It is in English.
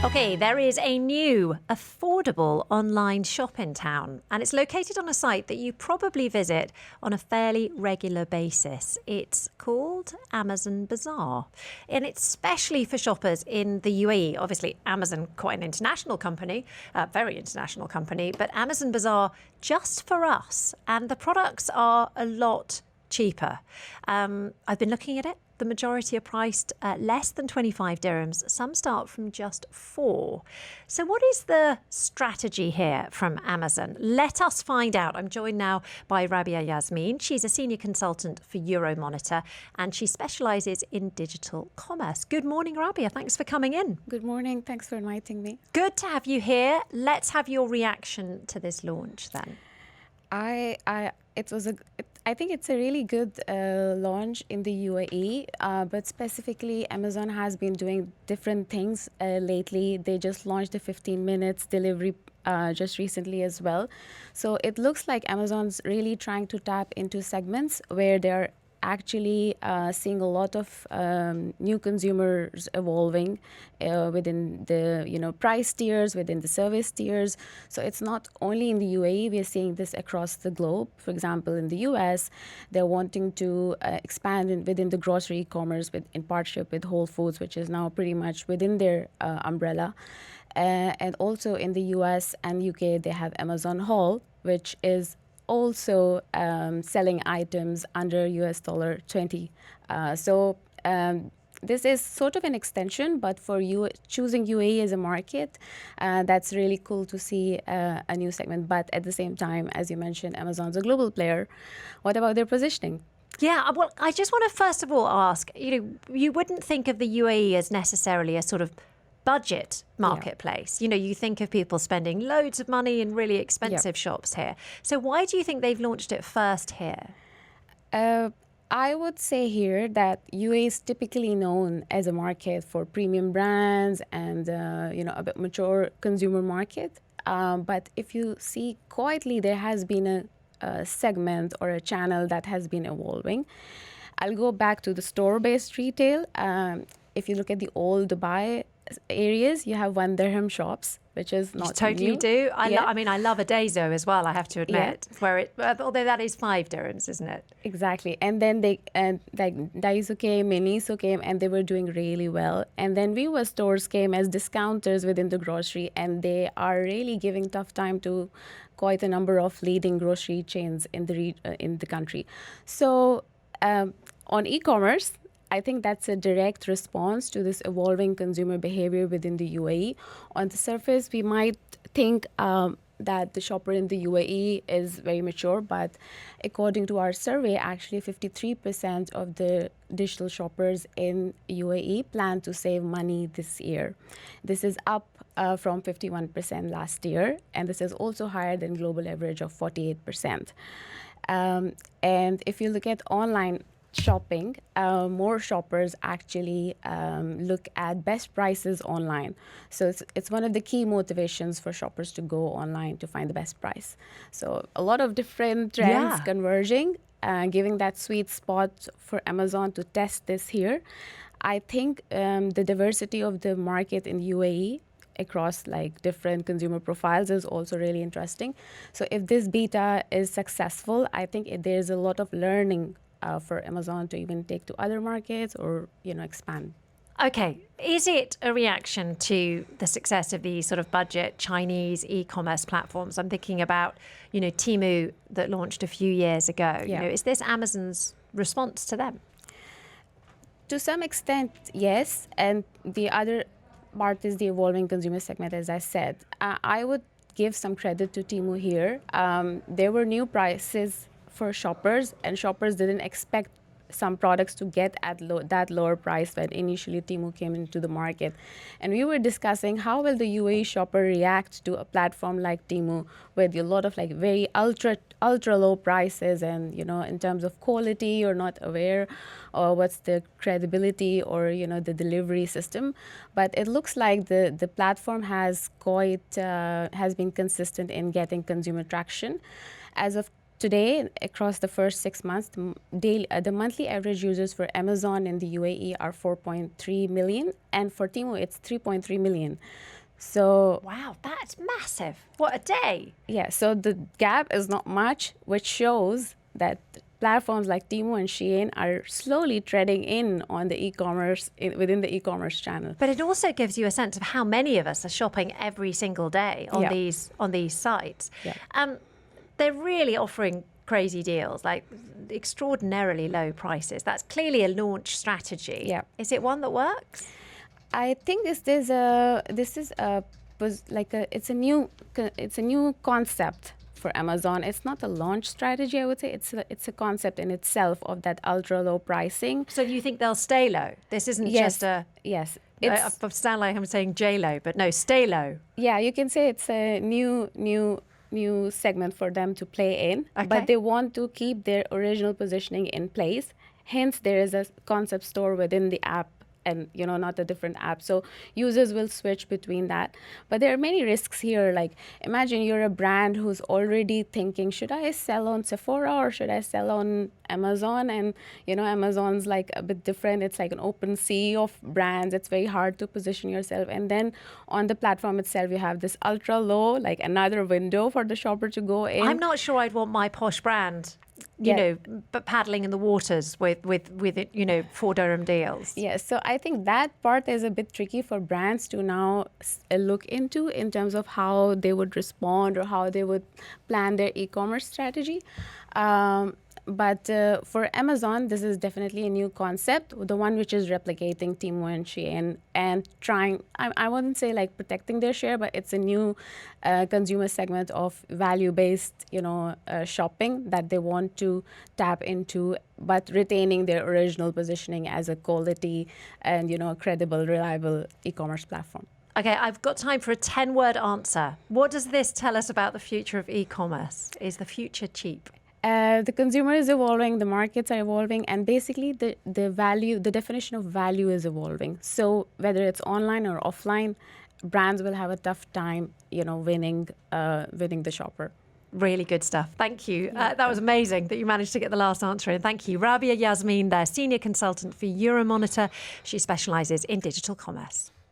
Okay, there is a new, affordable online shop in town, and it's located on a site that you probably visit on a fairly regular basis. It's called Amazon Bazaar, and it's specially for shoppers in the UAE. Obviously, Amazon, quite an international company, very international company, but Amazon Bazaar just for us, and the products are a lot cheaper. I've been looking at it. The majority are priced at less than 25 dirhams. Some start from just 4. So what is the strategy here from Amazon? Let us find out. I'm joined now by Rabia Yasmeen. She's a senior consultant for Euromonitor, and she specialises in digital commerce. Good morning, Rabia. Thanks for coming in. Good morning. Thanks for inviting me. Good to have you here. Let's have your reaction to this launch then. I think it's a really good launch in the UAE, but specifically Amazon has been doing different things lately. They just launched the 15 minutes delivery just recently as well. So it looks like Amazon's really trying to tap into segments where they're actually seeing a lot of new consumers evolving within the price tiers, within the service tiers. So it's not only in the UAE, we are seeing this across the globe. For example, in the US, they're wanting to expand within the grocery e-commerce in partnership with Whole Foods, which is now pretty much within their umbrella. And also in the US and UK, they have Amazon Haul, which is also selling items under US dollar 20. This is sort of an extension, but for you choosing UAE as a market, that's really cool to see a new segment. But at the same time, as you mentioned, Amazon's a global player. What about their positioning? Yeah, well, I just want to first of all ask, you wouldn't think of the UAE as necessarily a sort of budget marketplace. Yeah. You think of people spending loads of money in really expensive shops here. So why do you think they've launched it first here? I would say here that UAE is typically known as a market for premium brands and a bit mature consumer market. But if you see quietly, there has been a segment or a channel that has been evolving. I'll go back to the store-based retail. If you look at the old Dubai areas, you have 1 dirham shops, which is not totally new. do. I love a Daiso as well, I have to admit, although that is 5 dirhams, isn't it? Exactly. And then Daiso came, Miniso came, and they were doing really well. And then Viva stores came as discounters within the grocery, and they are really giving tough time to quite a number of leading grocery chains in the country. So on e-commerce, I think that's a direct response to this evolving consumer behavior within the UAE. On the surface, we might think that the shopper in the UAE is very mature, but according to our survey, actually 53% of the digital shoppers in UAE plan to save money this year. This is up from 51% last year, and this is also higher than global average of 48%. And if you look at online shopping, more shoppers actually look at best prices online. So it's one of the key motivations for shoppers to go online to find the best price. So a lot of different trends converging, giving that sweet spot for Amazon to test this here. I think the diversity of the market in UAE across different consumer profiles is also really interesting. So if this beta is successful, I think there's a lot of learning for Amazon to even take to other markets or expand. Okay, is it a reaction to the success of these sort of budget Chinese e-commerce platforms? I'm thinking about Temu that launched a few years ago. Is this Amazon's response to them? To some extent, yes. And the other part is the evolving consumer segment, as I said. I would give some credit to Temu here. There were new prices for shoppers, and shoppers didn't expect some products to get at that lower price when initially Temu came into the market. And we were discussing how will the UAE shopper react to a platform like Temu with a lot of very ultra low prices, and in terms of quality you're not aware or what's the credibility or the delivery system. But it looks like the platform has been consistent in getting consumer traction. As of today, across the first 6 months, the monthly average users for Amazon in the UAE are 4.3 million, and for Temu, it's 3.3 million. So wow, that's massive. What a day. yeah, so the gap is not much, which shows that platforms like Temu and Shein are slowly treading in on the e-commerce within the e-commerce channel. But it also gives you a sense of how many of us are shopping every single day on these sites. Yeah. They're really offering crazy deals, like extraordinarily low prices. That's clearly a launch strategy. Yeah. Is it one that works? I think it's a new concept for Amazon. It's not a launch strategy, I would say. It's a concept in itself of that ultra low pricing. So you think they'll stay low? This isn't just a... Yes. I sound like I'm saying J-Lo, but no, stay low. Yeah, you can say it's a new segment for them to play in, Okay. but they want to keep their original positioning in place. Hence, there is a concept store within the app, and not a different app, so users will switch between that. But there are many risks here. Like, imagine you're a brand who's already thinking, should I sell on Sephora or should I sell on Amazon? And Amazon's like a bit different. It's like an open sea of brands. It's very hard to position yourself. And then on the platform itself, you have this ultra low, like another window for the shopper to go in. I'm not sure I'd want my posh brand but paddling in the waters with it, 4 dirham deals. Yes, so I think that part is a bit tricky for brands to now look into in terms of how they would respond or how they would plan their e-commerce strategy. But for Amazon, this is definitely a new concept, the one which is replicating Temu and Shein and trying, I wouldn't say like protecting their share, but it's a new consumer segment of value-based, shopping that they want to tap into, but retaining their original positioning as a quality and, a credible, reliable e-commerce platform. Okay, I've got time for a 10-word answer. What does this tell us about the future of e-commerce? Is the future cheap? The consumer is evolving, the markets are evolving, and basically the definition of value is evolving. So whether it's online or offline, brands will have a tough time, winning the shopper. Really good stuff. Thank you. That was amazing that you managed to get the last answer in. Thank you. Rabia Yasmeen, their senior consultant for Euromonitor. She specialises in digital commerce.